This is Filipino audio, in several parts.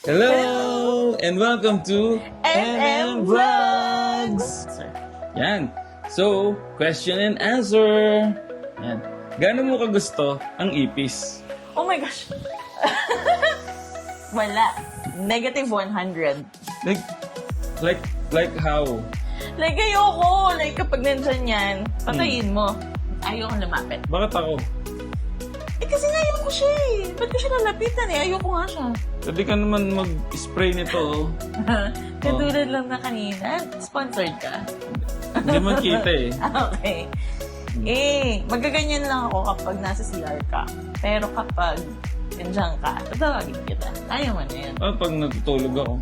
Hello! And welcome to MM Vlogs! Yan. So, question and answer. Yan. Gaano mo kagusto ang ipis? Oh my gosh! Wala. Negative 100. Like how? Like, ayoko. Like, kapag nandyan yan, patayin mo. Ayoko lumapit. Bakit ako? Eh, kasi ayoko siya eh. Ba't ko siya lalapitan eh? Ayoko nga siya. Pwede ka naman mag-spray nito. Oh. Katulad lang na kanina. Sponsored ka. Hindi man kita eh. Okay. Magaganyan lang ako kapag nasa CR ka. Pero kapag nandiyan ka, tatawagin kita. Ayaw mo na yan. Oh, pag natutulog ako.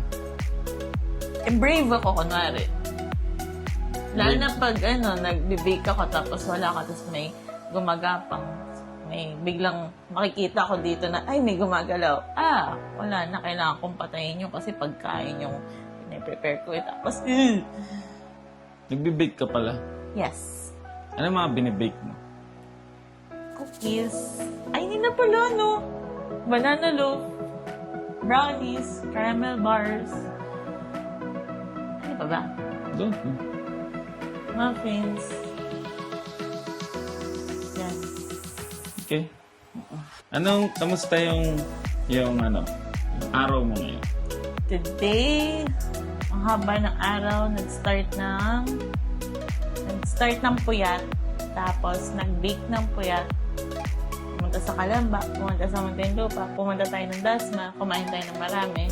Brave ako, kunwari. Lalo na pag, nag-bake ako tapos wala ka, tapos may gumagapang. May biglang makikita ko dito na, ay, may gumagalaw. Wala na, kailangan kong patayin yung kasi pagkain yung pinaprepare ko. Tapos, Nagbe-bake ka pala. yes. Ano mga binibake mo? Cookies. Ay, hindi na pala, no? Banana loaf. Brownies. Caramel bars. Ano pa ba? Don't know. Muffins. Yes. Okay. Kamusta yung araw mo ngayon? Today, ang haba ng araw, nag-start ng puyat. Tapos, nag-bake ng puyat. Pumunta sa Kalamba, pumunta sa Muntinlupa, pumunta tayo ng Dasma, kumain tayo ng marami.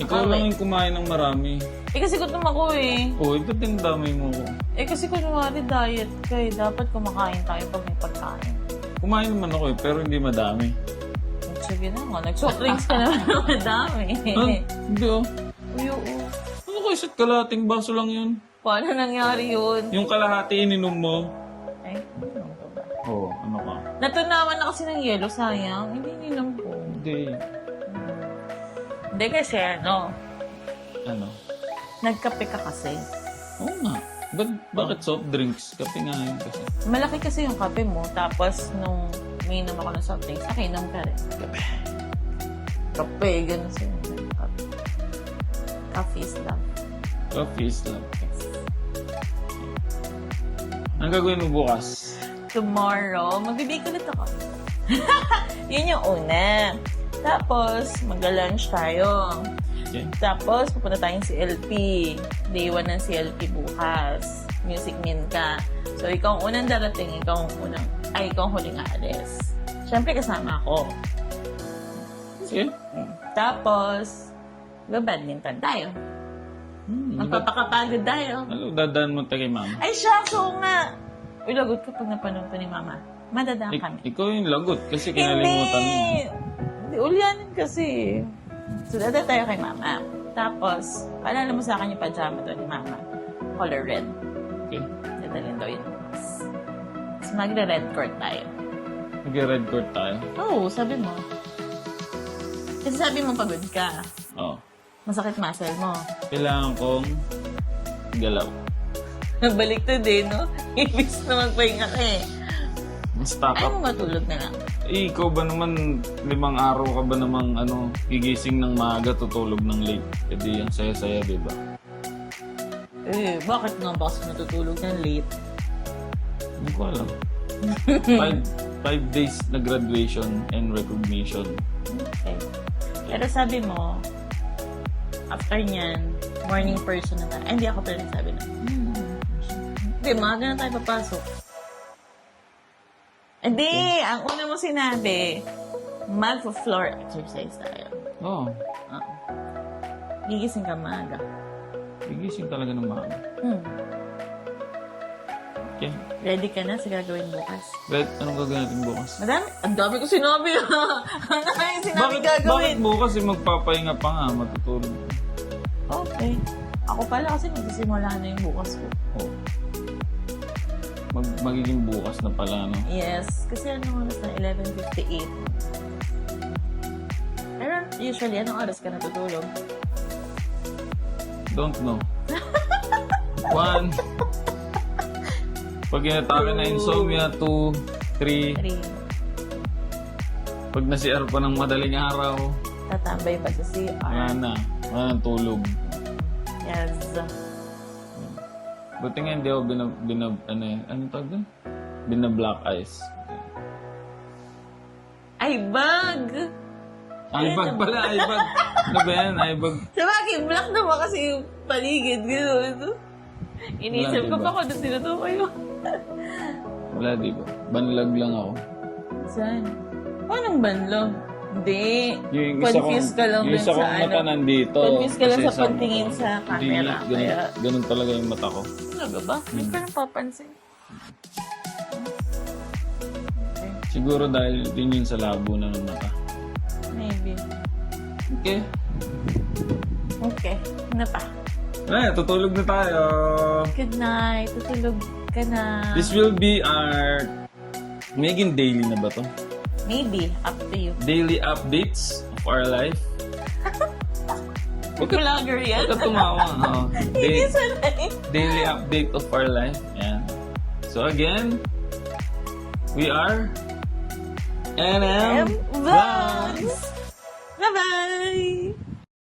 Ikaw lang yung kumain ng marami. Kasi gutom ako eh. Oh, ba't yung damay mo ko? Kasi kunwari diet kayo, dapat kumakain tayo pag may pagkain. Kumain naman ako eh, pero hindi madami. Sige na nga, nag-soft drinks ka naman ng madami. Hindi oh. Uy, oo. Ano ko isa't kalahating baso lang yun? Paano nangyari yun? Yung kalahati ininom mo? Ay, ano ba ba? Oo, ano ka? Natunawan na kasi ng yelo, sayang. Hindi ninom ko. Hindi. Hindi kasi Ano? nagkape ka kasi. Oo nga. Bakit soft drinks? Kape nga yun kasi. Malaki kasi yung kape mo, tapos nung uminom ako ng soft drinks, nakinom ka rin. Kape, ganun sa'yo. Kape. Coffee is love. Coffee is love. Yes. Ang gagawin mo bukas? Tomorrow, magbibig ulit ako. Yun yung una. Tapos, magla-lunch tayo. Okay. Tapos, pupunta tayong CLP. Day 1 ng CLP bukas. Music min ka. So, ikaw ang unang darating, ikaw ang huling aalis. Siyempre, kasama ako. Sige. Tapos, badminton tayo. Magpapakapagod tayo. Ano, dadaan mo tayo kay mama? Ay, shucks, oo nga. Uy, lagot ka pag napanood to ni mama. Madadaan kami. Ikaw yung lagot kasi kinalimutan mo. Hindi, ulyanin kasi. So, dada tayo kay mama. Tapos, paalala mo sa akin yung pajama to ni mama. Color red. Okay. Dadalhin daw yun. Tapos, magre-red court tayo. Mag-red court tayo. Oo, sabi mo. Kasi sabi mo pagod ka. Oo. Masakit muscle mo. Kailangan kong galaw. Baliktad eh, no? Ibig na magpahinga ka eh. Stop Ay up. mo matulog na lang. Ikaw ba naman, 5 araw ka ba namang gigising ng maaga, tutulog ng late? Kasi ang saya-saya, di ba? Bakit nga ba kasi natutulog ng late? Hindi ko alam. 5 days na graduation and recognition. Okay. Pero sabi mo, after nyan, morning person na tayo. Ay, hindi ako pala nagsabi na. Hindi, maaga na tayo papasok. Hindi, ang una mo sinabi, mag-floor exercise tayo. Oo. Gigising ka maaga. Gigising talaga ng maaga. Okay. Ready ka na sa gagawin bukas? Right, anong gagawin natin bukas? Madami, ang dami ko sinabi ha. Ang dami yung sinabi Bakit gagawin. bukas magpapahinga pa nga, matutulog? Okay. Ako pala kasi magsisimula na yung bukas ko. Oo. Magiging bukas na pala, no? Yes. Kasi anong oras na? 11:58. Pero usually, anong oras ka natutulog? Don't know. 1. Pag inatakin na insomnia, 2, 3. 3. Pag na-CR pa ng madaling araw. tatambay pa sa CR. Wala na. Wala nang tulog. Yes. Buti nga hindi ako ano tawag doon? Bina-black eyes. Ay, bag! Eyebag pala, eyebag. Ano ba yan? Eyebag. Sabagay, black naman kasi yung paligid. Gano'n. Inisip ko Wala, pa kung ano tinutukoy mo. Wala, di ba? Banlag lang ako. Saan? Paano banlo? Hindi. Yung Confused ka lang yung dun isa sa kong mata ano. nandito. Confused ka lang Kasi sa pagtingin sa camera. Ganun, Kaya, ganun talaga yung mata ko. talaga ba? Hindi ko napapansin. Siguro dahil din yun sa labo na ng mata. Maybe. Okay. Okay. Ano pa? Tutulog na tayo. Good night. Tutulog ka na. This will be our... Magiging daily na ba to? Maybe. Up to you. Daily updates of our life. Vlogger yan. Huwag ka tumawa. Hindi sanay. Daily update of our life. Yan. So again, we are NM Vlogs! Bye-bye!